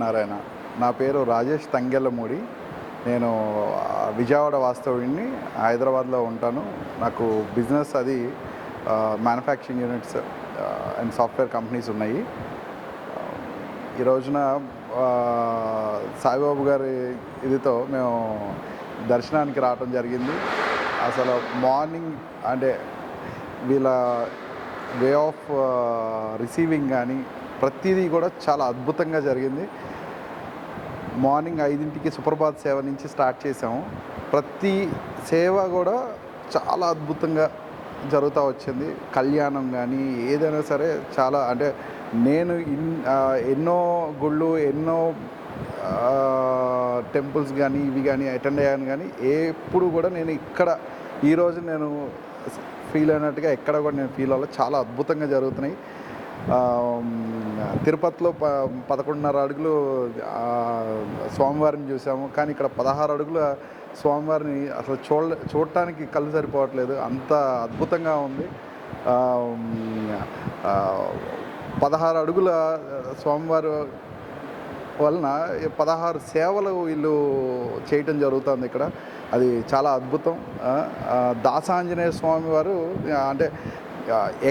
నారాయణ. నా పేరు రాజేష్ తంగెళ్ళమూడి. నేను విజయవాడ వాస్తవ్యుడిని. హైదరాబాద్లో ఉంటాను. నాకు బిజినెస్ అది manufacturing units and software companies ఉన్నాయి. ఈ రోజున సాయిబాబు గారి ఇదితో మేము దర్శనానికి రావడం జరిగింది. అసలు మార్నింగ్ అంటే వీళ్ళ వే ఆఫ్ రిసీవింగ్ కానీ ప్రతిదీ కూడా చాలా అద్భుతంగా జరిగింది. మార్నింగ్ 5కి సుప్రభాత్ సేవ నుంచి స్టార్ట్ చేసాము. ప్రతి సేవ కూడా చాలా అద్భుతంగా జరుగుతూ వచ్చింది. కళ్యాణం కానీ ఏదైనా సరే చాలా అంటే నేను ఎన్నో గుళ్ళు ఎన్నో టెంపుల్స్ కానీ ఇవి కానీ అటెండ్ అయ్యాను, కానీ ఎప్పుడు కూడా నేను ఇక్కడ ఈరోజు నేను ఫీల్ అయినట్టుగా ఎక్కడ కూడా నేను ఫీల్ అవ్వలేదు. చాలా అద్భుతంగా జరుగుతున్నాయి. తిరుపతిలో 11.5 అడుగులు స్వామివారిని చూసాము, కానీ ఇక్కడ 16 అడుగుల స్వామివారిని అసలు చూడటానికి కళ్ళు సరిపోవట్లేదు, అంత అద్భుతంగా ఉంది. 16 అడుగుల స్వామివారి వలన 16 సేవలు వీళ్ళు చేయటం జరుగుతుంది ఇక్కడ. అది చాలా అద్భుతం. దాసాంజనేయ స్వామి వారు అంటే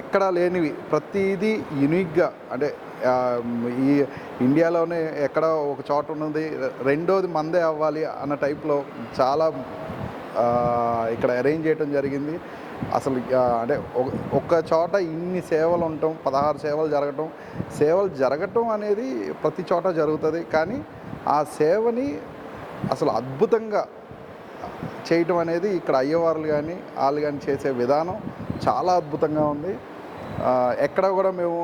ఎక్కడా లేనివి ప్రతిదీ యునిక్గా, అంటే ఈ ఇండియాలోనే ఎక్కడ ఒక చోట ఉన్నది రెండోది మందే అవ్వాలి అన్న టైప్లో చాలా ఇక్కడ అరేంజ్ చేయడం జరిగింది. అసలు అంటే ఒక్క చోట ఇన్ని సేవలు ఉండటం, 16 సేవలు జరగటం అనేది ప్రతి చోట జరుగుతుంది, కానీ ఆ సేవని అసలు అద్భుతంగా చేయటం అనేది ఇక్కడ అయ్యవార్లు కానీ వాళ్ళు కానీ చేసే విధానం చాలా అద్భుతంగా ఉంది. ఎక్కడ కూడా మేము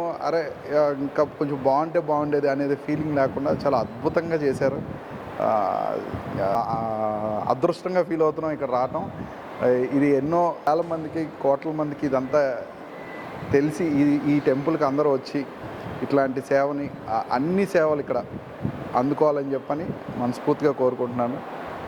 ఇంకా కొంచెం బాగుండేది అనేది ఫీలింగ్ లేకుండా చాలా అద్భుతంగా చేశారు. అదృష్టంగా ఫీల్ అవుతున్నాం ఇక్కడ రావటం. ఇది ఎన్నో వేల మందికి, కోట్ల మందికి ఇదంతా తెలిసి ఈ టెంపుల్కి అందరూ వచ్చి ఇట్లాంటి సేవని అన్ని సేవలు ఇక్కడ అందుకోవాలని చెప్పని మనస్ఫూర్తిగా కోరుకుంటున్నాను.